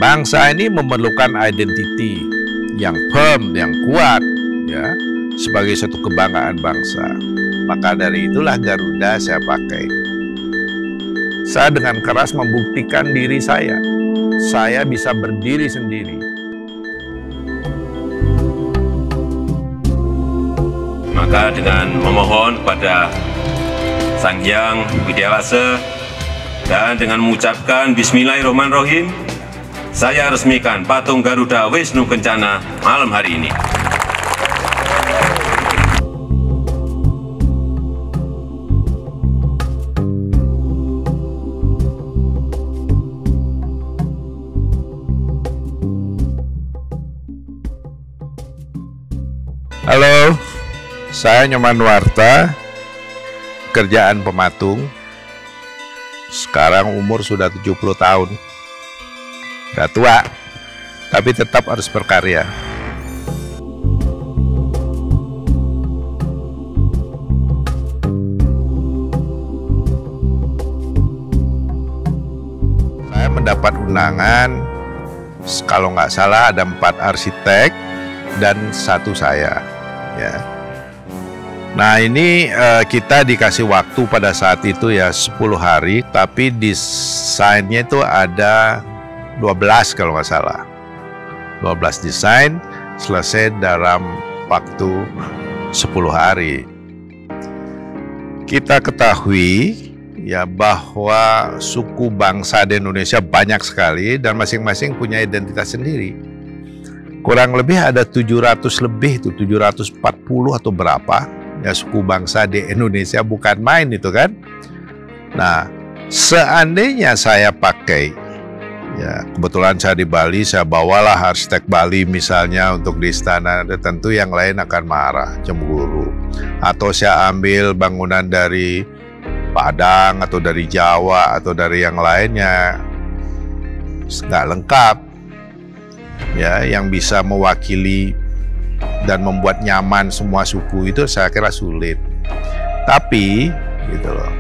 Bangsa ini memerlukan identity yang firm, yang kuat, ya, sebagai satu kebanggaan bangsa. Maka dari itulah Garuda saya pakai. Saya dengan keras membuktikan diri saya bisa berdiri sendiri. Maka dengan memohon kepada Sang Hyang Widya Wase dan dengan mengucapkan Bismillahirrahmanirrahim, saya resmikan patung Garuda Wisnu Kencana malam hari ini. Halo, saya Nyoman Warta, kerjaan pematung. Sekarang umur sudah 70 tahun. Udah tua, tapi tetap harus berkarya. Saya mendapat undangan, kalau nggak salah ada 4 arsitek dan 1 saya. Ya. Nah ini kita dikasih waktu pada saat itu ya 10 hari, tapi desainnya itu ada 12 kalau nggak salah. 12 desain selesai dalam waktu 10 hari. Kita ketahui ya bahwa suku bangsa di Indonesia banyak sekali dan masing-masing punya identitas sendiri. Kurang lebih ada 700 lebih, itu 740 atau berapa ya suku bangsa di Indonesia, bukan main itu kan. Nah, seandainya saya pakai, ya kebetulan saya di Bali, saya bawalah arsitek Bali misalnya untuk di istana, tentu yang lain akan marah, cemburu. Atau saya ambil bangunan dari Padang atau dari Jawa atau dari yang lainnya, nggak lengkap. Ya, yang bisa mewakili dan membuat nyaman semua suku itu saya kira sulit. Tapi gitu loh,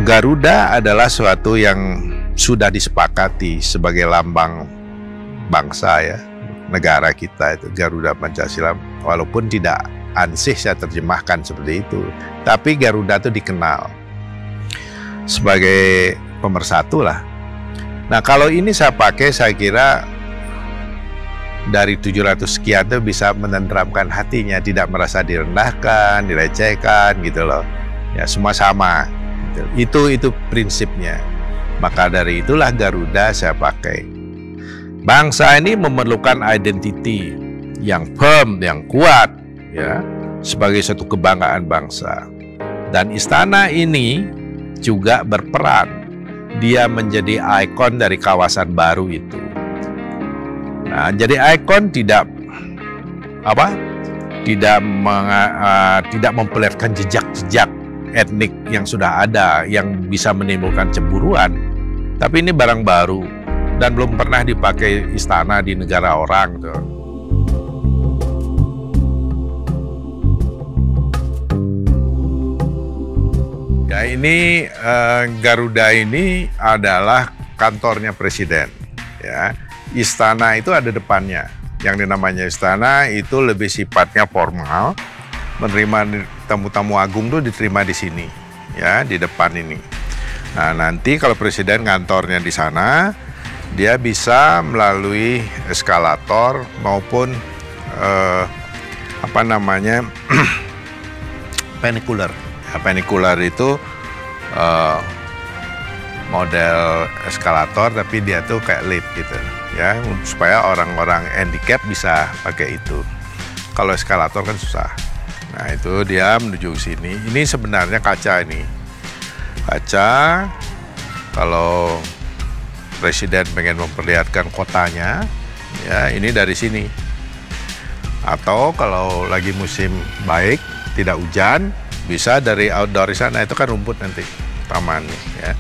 Garuda adalah suatu yang sudah disepakati sebagai lambang bangsa ya, negara kita itu Garuda Pancasila. Walaupun tidak ansih saya terjemahkan seperti itu, tapi Garuda itu dikenal sebagai pemersatu lah. Nah kalau ini saya pakai, saya kira dari 700 sekian itu bisa menenteramkan hatinya, tidak merasa direndahkan, dilecehkan gitu loh. Ya semua sama. Itu prinsipnya. Maka dari itulah Garuda saya pakai. Bangsa ini memerlukan identity yang firm, yang kuat ya, sebagai satu kebanggaan bangsa. Dan istana ini juga berperan. Dia menjadi ikon dari kawasan baru itu. Nah, jadi ikon tidak memperlihatkan jejak-jejak etnik yang sudah ada yang bisa menimbulkan cemburuan. Tapi ini barang baru dan belum pernah dipakai istana di negara orang tuh. Ya ini Garuda ini adalah kantornya presiden. Ya, istana itu ada depannya. Yang dinamanya istana itu lebih sifatnya formal. Menerima tamu-tamu agung tuh diterima di sini, ya di depan ini. Nah nanti kalau presiden kantornya di sana, dia bisa melalui eskalator maupun penikular. Penikular itu model eskalator tapi dia tuh kayak lift gitu ya, supaya orang-orang handicap bisa pakai itu. Kalau eskalator kan susah. Nah itu dia menuju ke sini. Ini sebenarnya kaca ini. Kaca kalau presiden pengen memperlihatkan kotanya, ya ini dari sini. Atau kalau lagi musim baik, tidak hujan, bisa dari outdoor di sana, itu kan rumput nanti, taman ya.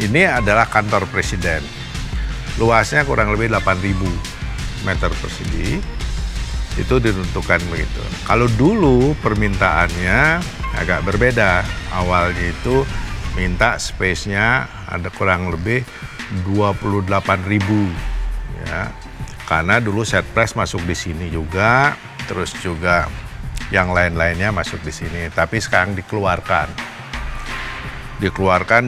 Ini adalah kantor presiden. Luasnya kurang lebih 8.000 meter persegi. Itu ditentukan begitu. Kalau dulu permintaannya agak berbeda. Awalnya itu minta space-nya ada kurang lebih 28.000 ya. Karena dulu Setpres masuk di sini juga, terus juga yang lain-lainnya masuk di sini, tapi sekarang dikeluarkan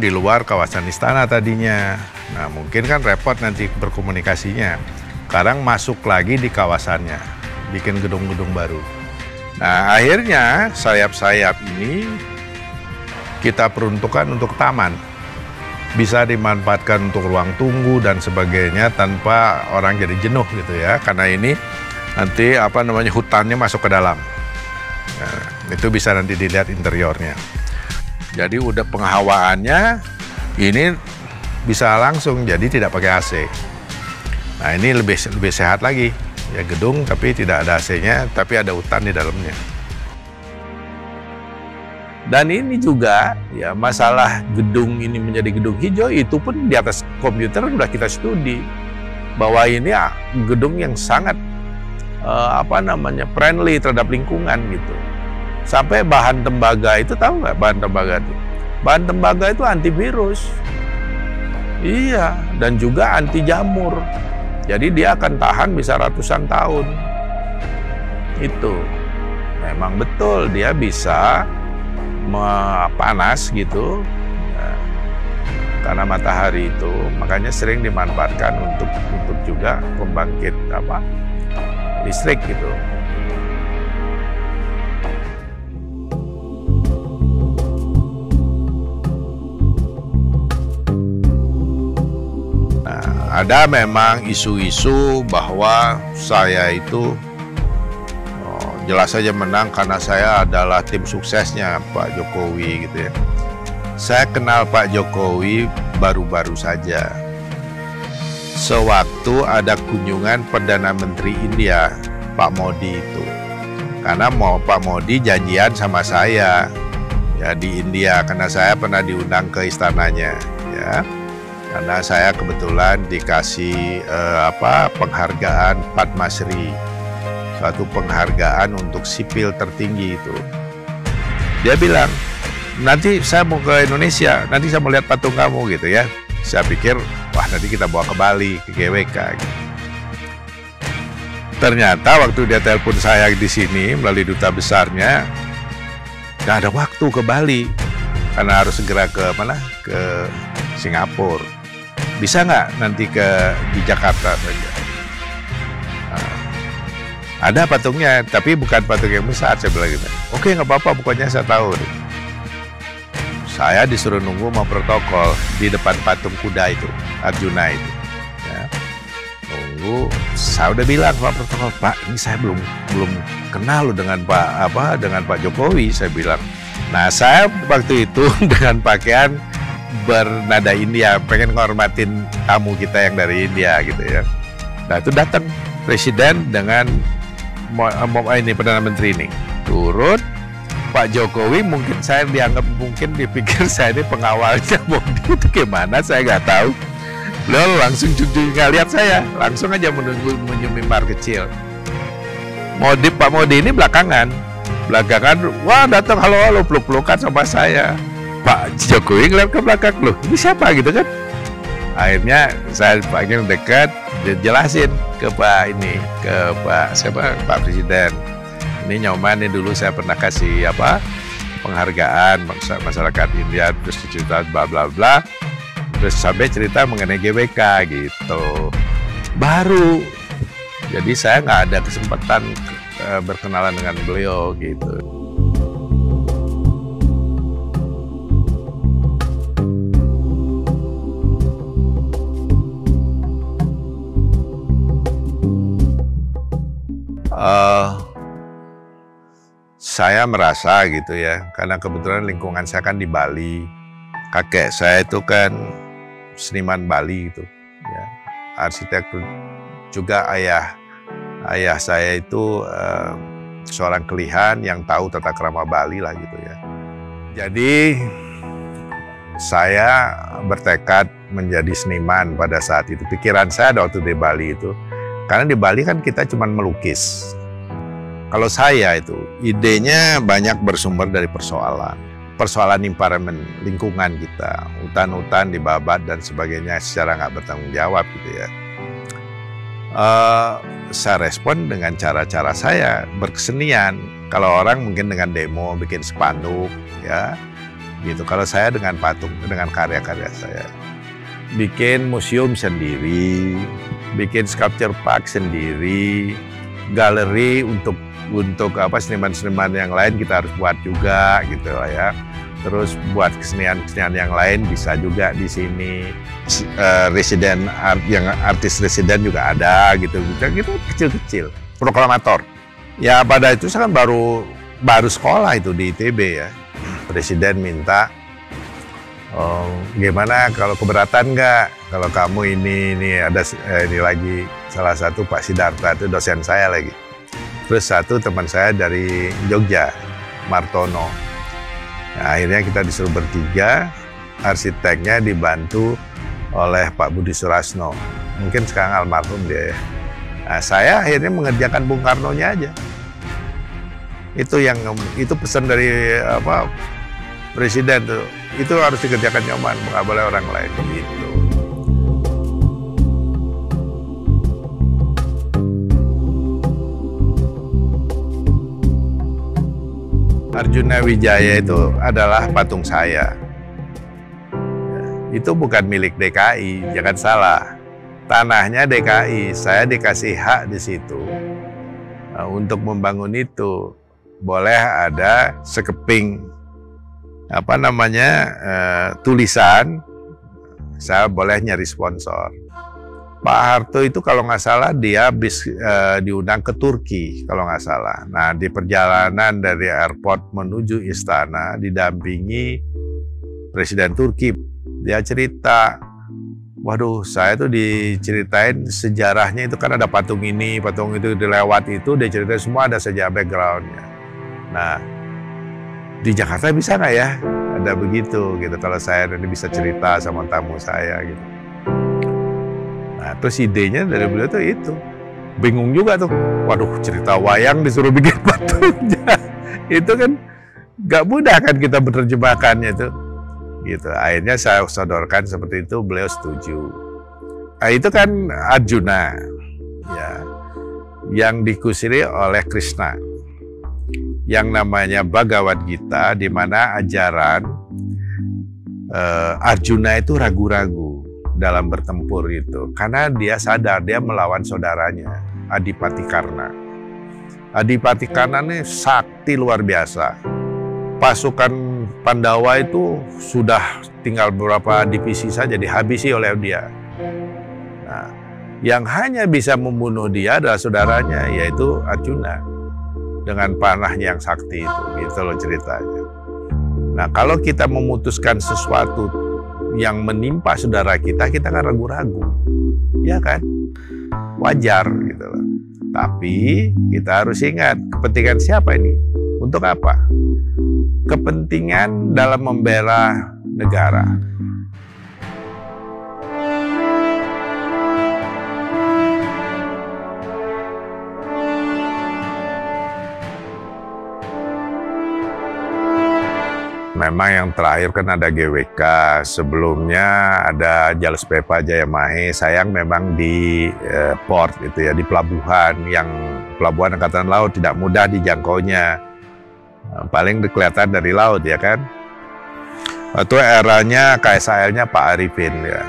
di luar kawasan istana tadinya. Nah, mungkin kan repot nanti berkomunikasinya. Sekarang masuk lagi di kawasannya, bikin gedung-gedung baru. Nah, akhirnya sayap-sayap ini kita peruntukkan untuk taman. Bisa dimanfaatkan untuk ruang tunggu dan sebagainya tanpa orang jadi jenuh gitu ya. Karena ini nanti hutannya masuk ke dalam. Nah, itu bisa nanti dilihat interiornya. Jadi udah penghawaannya ini bisa langsung, jadi tidak pakai AC. Nah, ini lebih sehat lagi. Ya, gedung tapi tidak ada AC-nya, tapi ada hutan di dalamnya. Dan ini juga ya masalah gedung ini menjadi gedung hijau itu pun di atas komputer sudah kita studi bahwa ini gedung yang sangat friendly terhadap lingkungan gitu. Sampai bahan tembaga itu, tahu nggak bahan tembaga itu? Bahan tembaga itu antivirus. Iya, dan juga anti jamur. Jadi dia akan tahan bisa ratusan tahun. Itu memang betul dia bisa panas gitu. Nah, karena matahari itu makanya sering dimanfaatkan untuk juga pembangkit listrik gitu. Ada memang isu-isu bahwa saya itu jelas saja menang karena saya adalah tim suksesnya Pak Jokowi gitu ya. Saya kenal Pak Jokowi baru-baru saja. Sewaktu ada kunjungan Perdana Menteri India, Pak Modi itu. Karena Pak Modi janjian sama saya ya di India karena saya pernah diundang ke istananya ya. Karena saya kebetulan dikasih penghargaan Padma Shri, suatu penghargaan untuk sipil tertinggi itu. Dia bilang, nanti saya mau ke Indonesia, nanti saya mau lihat patung kamu gitu ya. Saya pikir, wah nanti kita bawa ke Bali, ke GWK. Gitu. Ternyata waktu dia telepon saya di sini melalui duta besarnya, nggak ada waktu ke Bali karena harus segera ke Singapura. Bisa nggak nanti di Jakarta saja? Nah, ada patungnya, tapi bukan patung yang besar. Saya bilang gitu. Oke, nggak apa-apa, pokoknya saya tahu. Saya disuruh nunggu mau protokol di depan patung kuda itu, Arjuna itu. Ya. Nunggu, saya udah bilang Pak protokol, Pak, ini saya belum kenal loh dengan Pak Jokowi, saya bilang. Nah, saya waktu itu dengan pakaian bernada India, pengen ngormatin tamu kita yang dari India gitu ya. Nah, itu datang presiden dengan Perdana Menteri ini turun. Pak Jokowi mungkin saya dipikir saya ini pengawalnya Modi, itu gimana saya nggak tahu. Beliau langsung nggak lihat saya, langsung aja menyum mimbar kecil. Pak Modi ini belakangan, wah datang halo peluk-pelukan sama saya. Pak Jokowi ngeliat ke belakang, loh ini siapa gitu kan. Akhirnya saya panggil dekat, jelasin ke Pak Presiden. Ini nyoman nih dulu saya pernah kasih penghargaan masyarakat India, terus cerita bla bla bla, terus sampai cerita mengenai GWK gitu. Baru, jadi saya nggak ada kesempatan berkenalan dengan beliau gitu. Saya merasa gitu ya, karena kebetulan lingkungan saya kan di Bali. Kakek saya itu kan seniman Bali gitu, ya, arsitek. Juga ayah saya itu seorang kelihan yang tahu tata krama Bali lah gitu ya. Jadi saya bertekad menjadi seniman pada saat itu. Pikiran saya waktu di Bali itu, karena di Bali kan kita cuma melukis. Kalau saya itu idenya banyak bersumber dari persoalan. persoalan environment, lingkungan kita, hutan-hutan dibabat dan sebagainya secara nggak bertanggung jawab gitu ya. Saya respon dengan cara-cara saya berkesenian. Kalau orang mungkin dengan demo, bikin spanduk, ya, gitu. Kalau saya dengan patung, dengan karya-karya saya, bikin museum sendiri, bikin sculpture park sendiri, galeri untuk seniman-seniman yang lain kita harus buat juga gitu lah ya. Terus buat kesenian-kesenian yang lain bisa juga di sini. Residen yang artis residen juga ada gitu kecil-kecil. Proklamator. Ya pada itu saya kan baru sekolah itu di ITB ya. Presiden minta, gimana kalau keberatan nggak kalau kamu ini ada ini lagi salah satu Pak Sidarta itu dosen saya lagi. Terus satu teman saya dari Jogja, Martono. Nah, akhirnya kita disuruh bertiga, arsiteknya dibantu oleh Pak Budi Surasno. Mungkin sekarang almarhum dia ya. Nah, saya akhirnya mengerjakan Bung Karno-nya aja. Itu pesan dari Presiden tuh. Itu harus dikerjakan nyaman, nggak boleh orang lain begitu. Arjuna Wijaya itu adalah patung saya. Itu bukan milik DKI, jangan salah. Tanahnya DKI, saya dikasih hak di situ. Untuk membangun itu, boleh ada sekeping tulisan, saya boleh nyari sponsor. Pak Harto itu kalau nggak salah dia habis diundang ke Turki kalau nggak salah. Nah di perjalanan dari airport menuju istana didampingi Presiden Turki. Dia cerita, waduh saya tuh diceritain sejarahnya itu kan ada patung ini, patung itu dilewat itu, dia ceritain semua ada saja backgroundnya. Nah di Jakarta bisa nggak ya ada begitu gitu kalau saya nanti bisa cerita sama tamu saya gitu. Nah, terus idenya dari beliau tuh itu. Bingung juga tuh. Waduh, cerita wayang disuruh bikin patungnya. Itu kan gak mudah kan kita menerjemahkannya itu. Gitu. Akhirnya saya sodorkan seperti itu, beliau setuju. Nah, itu kan Arjuna. Ya. Yang dikusiri oleh Krishna. Yang namanya Bhagavad Gita, di mana ajaran Arjuna itu ragu-ragu dalam bertempur itu, karena dia sadar dia melawan saudaranya Adipati Karna. Adipati Karna ini sakti luar biasa. Pasukan Pandawa itu sudah tinggal beberapa divisi saja dihabisi oleh dia. Nah, yang hanya bisa membunuh dia adalah saudaranya, yaitu Arjuna dengan panahnya yang sakti itu, gitu loh ceritanya. Nah, kalau kita memutuskan sesuatu yang menimpa saudara kita kan ragu-ragu, ya kan? Wajar gitu loh. Tapi kita harus ingat, kepentingan siapa ini? Untuk apa? Kepentingan dalam membela negara. Memang yang terakhir kan ada GWK, sebelumnya ada Jales Pepa Jayamahe. Sayang memang di port gitu ya, di pelabuhan, yang pelabuhan Angkatan Laut tidak mudah dijangkaunya. Paling kelihatan dari laut ya kan. Itu eranya KSAL-nya Pak Arifin ya.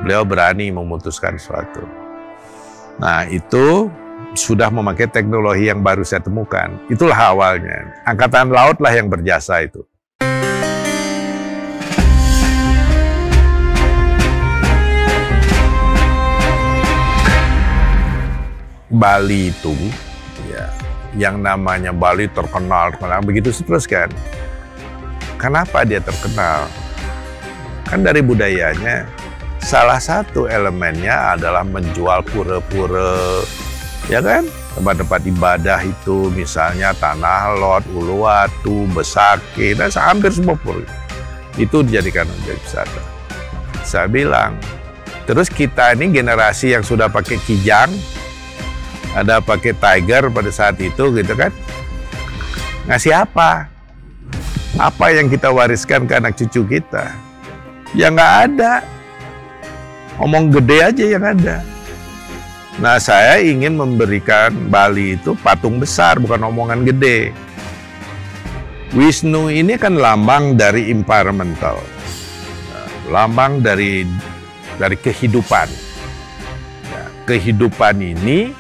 Beliau berani memutuskan sesuatu. Nah itu sudah memakai teknologi yang baru saya temukan. Itulah awalnya. Angkatan Laut lah yang berjasa itu. Bali itu, ya, yang namanya Bali terkenal begitu terus kan. Kenapa dia terkenal? Kan dari budayanya, salah satu elemennya adalah menjual pura-pura, ya kan? Tempat-tempat ibadah itu, misalnya Tanah Lot, Uluwatu, Besaki, dan hampir semua pura. Itu dijadikan objek wisata. Saya bilang, terus kita ini generasi yang sudah pakai kijang, ada pakai Tiger pada saat itu gitu kan, ngasih apa? Apa yang kita wariskan ke anak cucu kita? Ya nggak ada. Omong gede aja yang ada. Nah, saya ingin memberikan Bali itu patung besar, bukan omongan gede. Wisnu ini kan lambang dari environmental, lambang dari kehidupan. Ya, kehidupan ini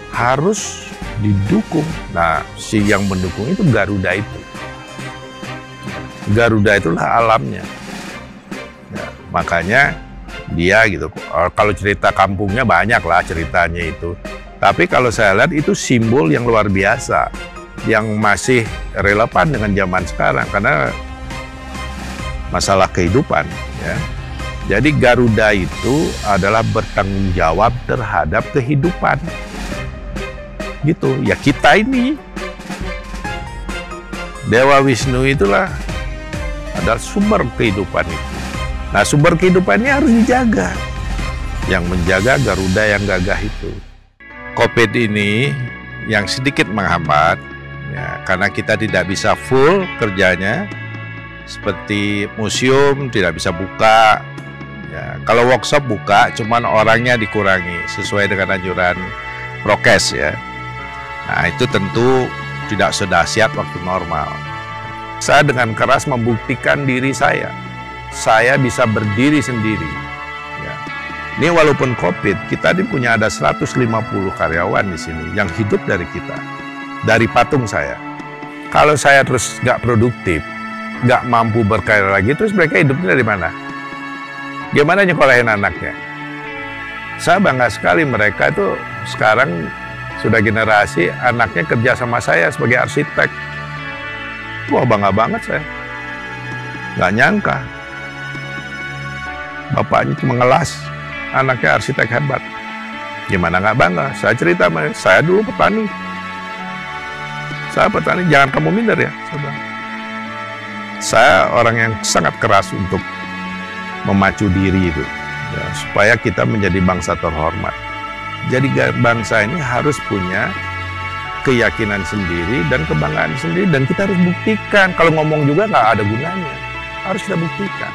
harus didukung. Nah, si yang mendukung itu Garuda itu. Garuda itulah alamnya. Ya, makanya dia gitu. Kalau cerita kampungnya banyak lah ceritanya itu. Tapi kalau saya lihat itu simbol yang luar biasa, yang masih relevan dengan zaman sekarang karena masalah kehidupan. Ya. Jadi Garuda itu adalah bertanggung jawab terhadap kehidupan. Gitu. Ya kita ini Dewa Wisnu itulah adalah sumber kehidupan itu. Nah, sumber kehidupannya harus dijaga. Yang menjaga Garuda yang gagah itu. COVID ini yang sedikit menghambat, ya, karena kita tidak bisa full kerjanya, seperti museum tidak bisa buka. Ya, kalau workshop buka, cuman orangnya dikurangi sesuai dengan anjuran prokes ya. Nah, itu tentu tidak sedahsyat waktu normal. Saya dengan keras membuktikan diri saya bisa berdiri sendiri. Ya. Ini walaupun COVID, kita ini punya ada 150 karyawan di sini yang hidup dari kita, dari patung saya. Kalau saya terus nggak produktif, nggak mampu berkarya lagi, terus mereka hidupnya dari mana? Gimana nyekolahin anaknya? Saya bangga sekali mereka itu sekarang sudah generasi anaknya kerja sama saya sebagai arsitek. Wah, bangga banget saya. Nggak nyangka. Bapaknya cuma ngelas, anaknya arsitek hebat. Gimana nggak bangga? Saya cerita, saya dulu petani. Saya petani, jangan kamu minder ya. Saya orang yang sangat keras untuk memacu diri itu, ya, supaya kita menjadi bangsa terhormat. Jadi bangsa ini harus punya keyakinan sendiri dan kebanggaan sendiri, dan kita harus buktikan. Kalau ngomong juga nggak ada gunanya, harus kita buktikan.